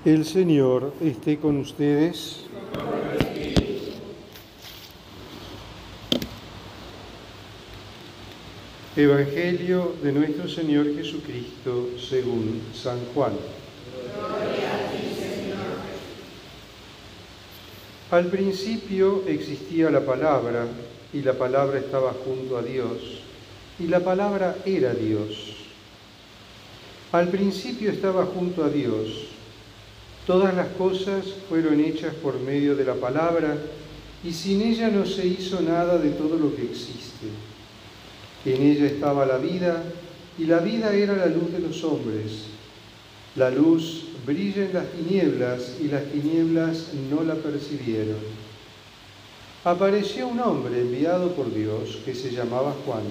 El Señor esté con ustedes. Evangelio de nuestro Señor Jesucristo según San Juan. Gloria a ti, Señor. Al principio existía la palabra, y la palabra estaba junto a Dios, y la palabra era Dios. Al principio estaba junto a Dios. Todas las cosas fueron hechas por medio de la palabra, y sin ella no se hizo nada de todo lo que existe. En ella estaba la vida, y la vida era la luz de los hombres. La luz brilla en las tinieblas, y las tinieblas no la percibieron. Apareció un hombre enviado por Dios que se llamaba Juan.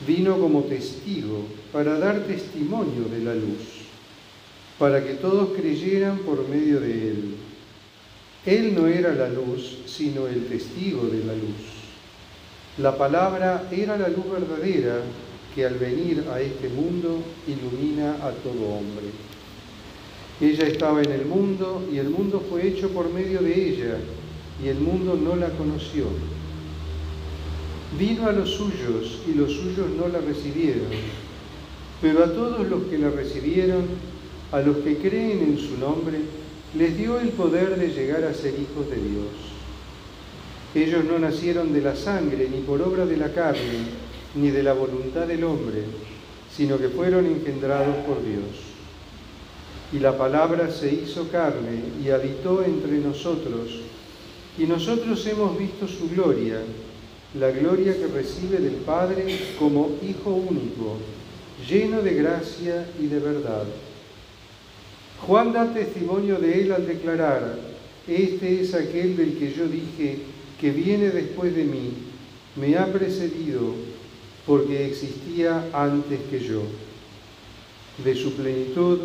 Vino como testigo para dar testimonio de la luz, para que todos creyeran por medio de él. Él no era la luz, sino el testigo de la luz. La palabra era la luz verdadera que al venir a este mundo ilumina a todo hombre. Ella estaba en el mundo y el mundo fue hecho por medio de ella y el mundo no la conoció. Vino a los suyos y los suyos no la recibieron, pero a todos los que la recibieron, a los que creen en su nombre, les dio el poder de llegar a ser hijos de Dios. Ellos no nacieron de la sangre, ni por obra de la carne, ni de la voluntad del hombre, sino que fueron engendrados por Dios. Y la palabra se hizo carne y habitó entre nosotros, y nosotros hemos visto su gloria, la gloria que recibe del Padre como Hijo único, lleno de gracia y de verdad. Juan da testimonio de él al declarar: este es aquel del que yo dije que viene después de mí, me ha precedido porque existía antes que yo. De su plenitud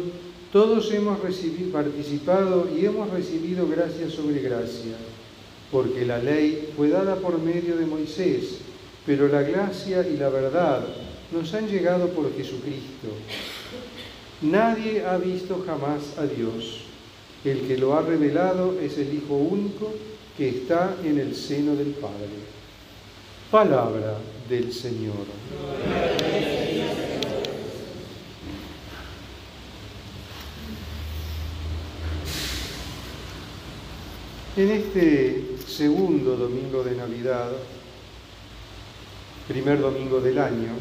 todos hemos participado y hemos recibido gracia sobre gracia, porque la ley fue dada por medio de Moisés, pero la gracia y la verdad nos han llegado por Jesucristo. Nadie ha visto jamás a Dios. El que lo ha revelado es el Hijo único que está en el seno del Padre. Palabra del Señor. En este segundo domingo de Navidad, primer domingo del año,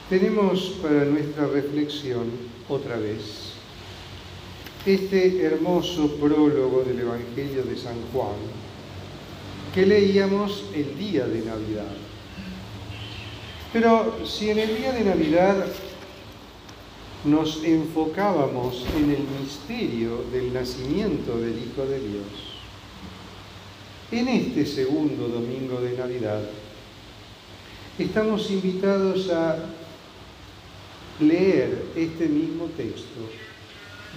tenemos para nuestra reflexión otra vez este hermoso prólogo del Evangelio de San Juan que leíamos el día de Navidad. Pero si en el día de Navidad nos enfocábamos en el misterio del nacimiento del Hijo de Dios, en este segundo domingo de Navidad estamos invitados a leer este mismo texto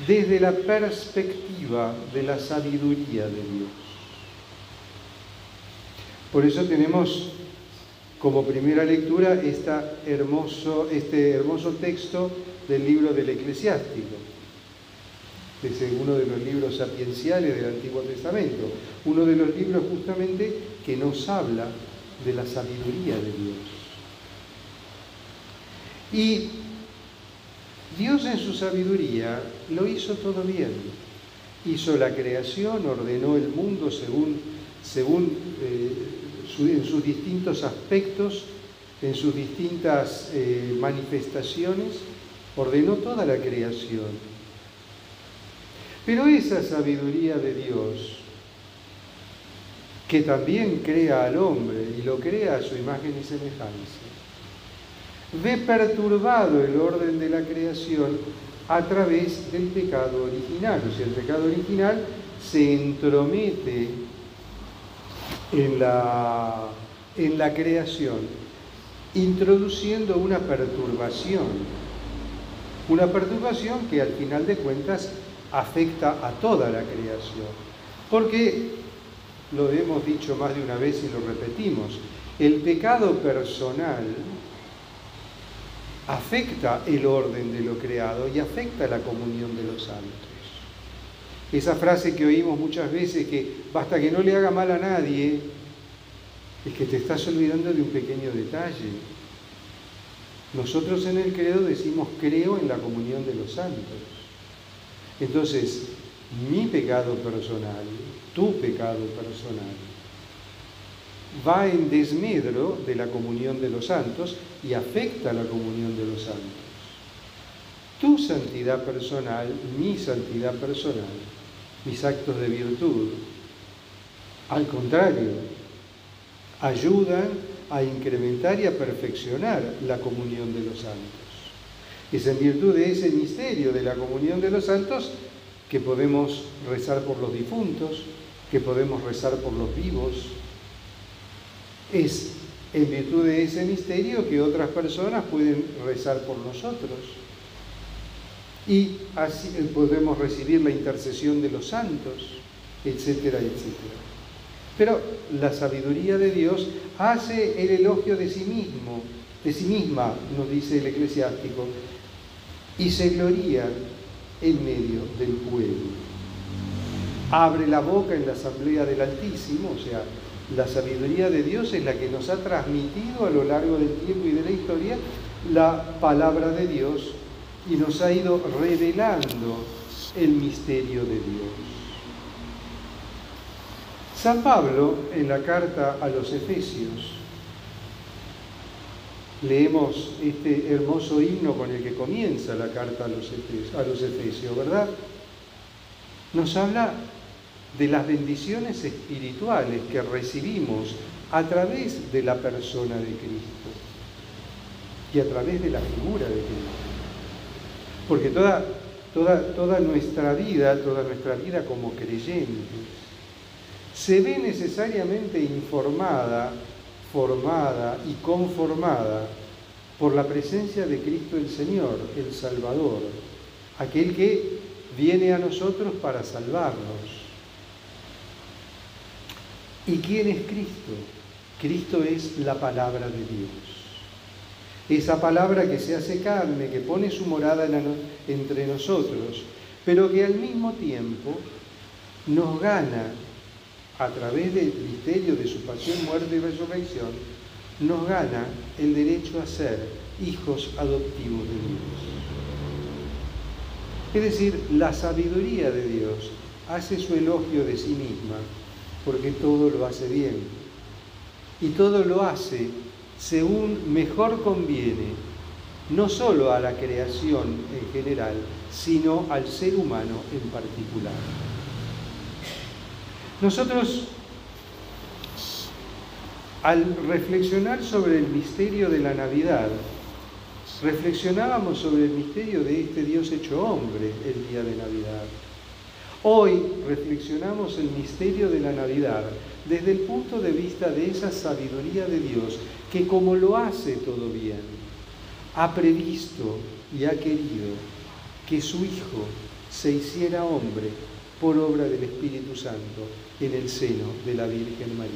desde la perspectiva de la sabiduría de Dios. Por eso tenemos como primera lectura este hermoso texto del libro del Eclesiástico. Es uno de los libros sapienciales del Antiguo Testamento, uno de los libros justamente que nos habla de la sabiduría de Dios. Y Dios en su sabiduría lo hizo todo bien. Hizo la creación, ordenó el mundo en sus distintos aspectos, en sus distintas manifestaciones, ordenó toda la creación. Pero esa sabiduría de Dios, que también crea al hombre y lo crea a su imagen y semejanza, ve perturbado el orden de la creación a través del pecado original. O sea, el pecado original se entromete en la creación, introduciendo una perturbación que al final de cuentas afecta a toda la creación. Porque, lo hemos dicho más de una vez y lo repetimos, el pecado personal afecta el orden de lo creado y afecta la comunión de los santos. Esa frase que oímos muchas veces, que basta que no le haga mal a nadie, es que te estás olvidando de un pequeño detalle. Nosotros en el credo decimos creo en la comunión de los santos. Entonces, mi pecado personal, tu pecado personal, va en desmedro de la comunión de los santos y afecta la comunión de los santos. Tu santidad personal, mi santidad personal, mis actos de virtud, al contrario, ayudan a incrementar y a perfeccionar la comunión de los santos. Es en virtud de ese misterio de la comunión de los santos que podemos rezar por los difuntos, que podemos rezar por los vivos. Es en virtud de ese misterio que otras personas pueden rezar por nosotros. Y así podemos recibir la intercesión de los santos, etcétera, etcétera. Pero la sabiduría de Dios hace el elogio de sí mismo, de sí misma, nos dice el eclesiástico, y se gloría en medio del pueblo. Abre la boca en la asamblea del Altísimo, o sea, la sabiduría de Dios es la que nos ha transmitido a lo largo del tiempo y de la historia la palabra de Dios y nos ha ido revelando el misterio de Dios. San Pablo, en la carta a los Efesios, leemos este hermoso himno con el que comienza la carta a los Efesios, ¿verdad? Nos habla de las bendiciones espirituales que recibimos a través de la persona de Cristo y a través de la figura de Cristo. Porque toda nuestra vida como creyentes, se ve necesariamente informada, formada y conformada por la presencia de Cristo el Señor, el Salvador, aquel que viene a nosotros para salvarnos. ¿Y quién es Cristo? Cristo es la palabra de Dios. Esa palabra que se hace carne, que pone su morada entre nosotros, pero que al mismo tiempo nos gana a través del misterio de su pasión, muerte y resurrección, nos gana el derecho a ser hijos adoptivos de Dios. Es decir, la sabiduría de Dios hace su elogio de sí misma, porque todo lo hace bien. Y todo lo hace según mejor conviene, no solo a la creación en general, sino al ser humano en particular. Nosotros, al reflexionar sobre el misterio de la Navidad, reflexionábamos sobre el misterio de este Dios hecho hombre el día de Navidad. Hoy reflexionamos el misterio de la Navidad desde el punto de vista de esa sabiduría de Dios que, como lo hace todo bien, ha previsto y ha querido que su Hijo se hiciera hombre por obra del Espíritu Santo en el seno de la Virgen María.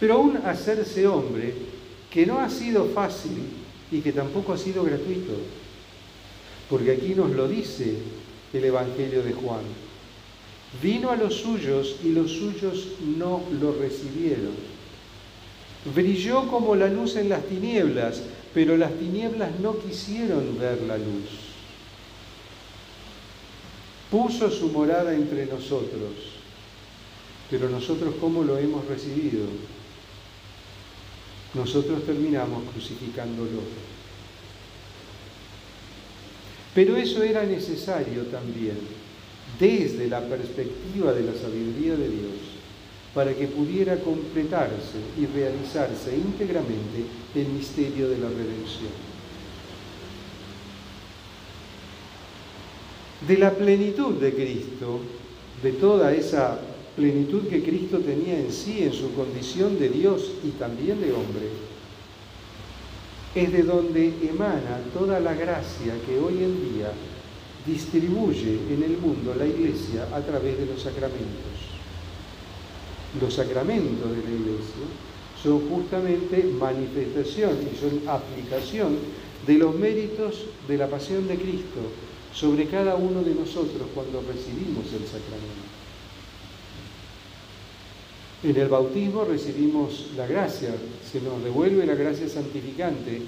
Pero aún hacerse hombre, que no ha sido fácil y que tampoco ha sido gratuito, porque aquí nos lo dice el Evangelio de Juan. Vino a los suyos y los suyos no lo recibieron. Brilló como la luz en las tinieblas, pero las tinieblas no quisieron ver la luz. Puso su morada entre nosotros, pero nosotros ¿cómo lo hemos recibido? Nosotros terminamos crucificándolo. Pero eso era necesario también, desde la perspectiva de la sabiduría de Dios, para que pudiera completarse y realizarse íntegramente el misterio de la redención. De la plenitud de Cristo, de toda esa plenitud que Cristo tenía en sí, en su condición de Dios y también de hombre, es de donde emana toda la gracia que hoy en día distribuye en el mundo la Iglesia a través de los sacramentos. Los sacramentos de la Iglesia son justamente manifestación y son aplicación de los méritos de la pasión de Cristo sobre cada uno de nosotros cuando recibimos el sacramento. En el bautismo recibimos la gracia, se nos devuelve la gracia santificante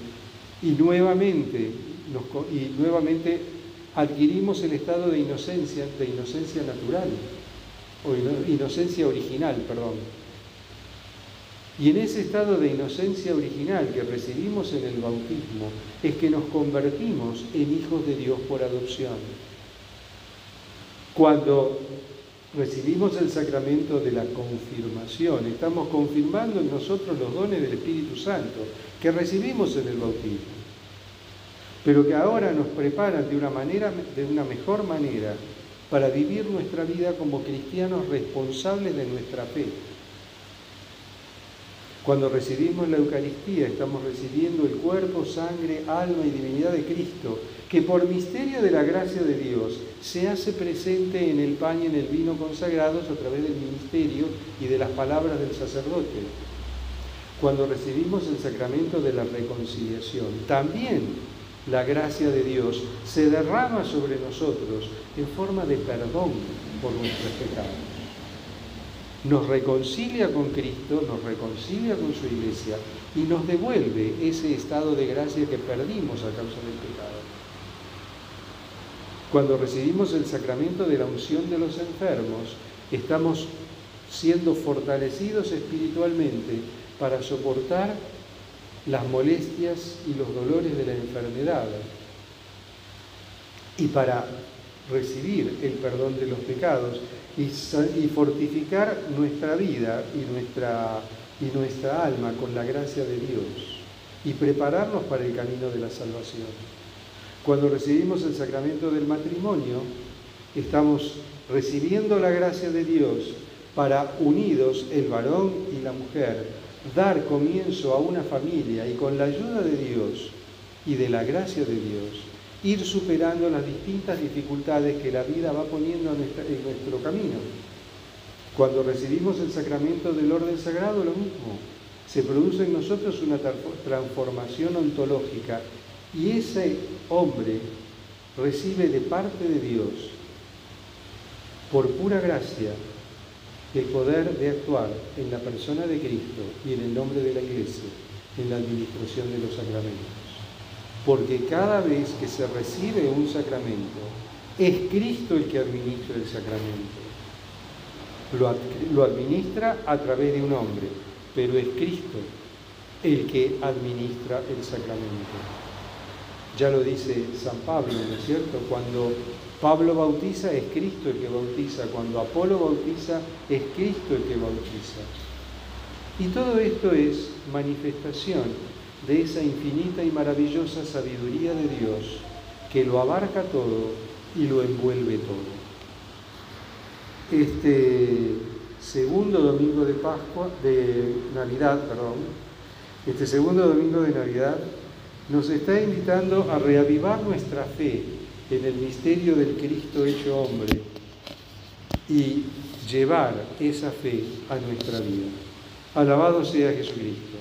y nuevamente adquirimos el estado de inocencia natural, o inocencia original, perdón. Y en ese estado de inocencia original que recibimos en el bautismo es que nos convertimos en hijos de Dios por adopción. Cuando recibimos el sacramento de la confirmación, estamos confirmando en nosotros los dones del Espíritu Santo que recibimos en el bautismo, pero que ahora nos preparan de una mejor manera para vivir nuestra vida como cristianos responsables de nuestra fe. Cuando recibimos la Eucaristía, estamos recibiendo el cuerpo, sangre, alma y divinidad de Cristo, que por misterio de la gracia de Dios se hace presente en el pan y en el vino consagrados a través del ministerio y de las palabras del sacerdote. Cuando recibimos el sacramento de la reconciliación, también la gracia de Dios se derrama sobre nosotros en forma de perdón por nuestros pecados. Nos reconcilia con Cristo, nos reconcilia con su Iglesia y nos devuelve ese estado de gracia que perdimos a causa del pecado. Cuando recibimos el sacramento de la unción de los enfermos, estamos siendo fortalecidos espiritualmente para soportar las molestias y los dolores de la enfermedad y para recibir el perdón de los pecados y fortificar nuestra vida y nuestra alma con la gracia de Dios y prepararnos para el camino de la salvación. Cuando recibimos el sacramento del matrimonio, estamos recibiendo la gracia de Dios para, unidos el varón y la mujer, dar comienzo a una familia y con la ayuda de Dios y de la gracia de Dios, ir superando las distintas dificultades que la vida va poniendo en nuestro camino. Cuando recibimos el sacramento del orden sagrado, lo mismo. Se produce en nosotros una transformación ontológica y ese hombre recibe de parte de Dios, por pura gracia, el poder de actuar en la persona de Cristo y en el nombre de la Iglesia, en la administración de los sacramentos. Porque cada vez que se recibe un sacramento, es Cristo el que administra el sacramento. Lo administra a través de un hombre, pero es Cristo el que administra el sacramento. Ya lo dice San Pablo, ¿no es cierto? Cuando Pablo bautiza, es Cristo el que bautiza. Cuando Apolo bautiza, es Cristo el que bautiza. Y todo esto es manifestación de esa infinita y maravillosa sabiduría de Dios que lo abarca todo y lo envuelve todo. Este segundo domingo de Navidad, nos está invitando a reavivar nuestra fe en el misterio del Cristo hecho hombre y llevar esa fe a nuestra vida. Alabado sea Jesucristo.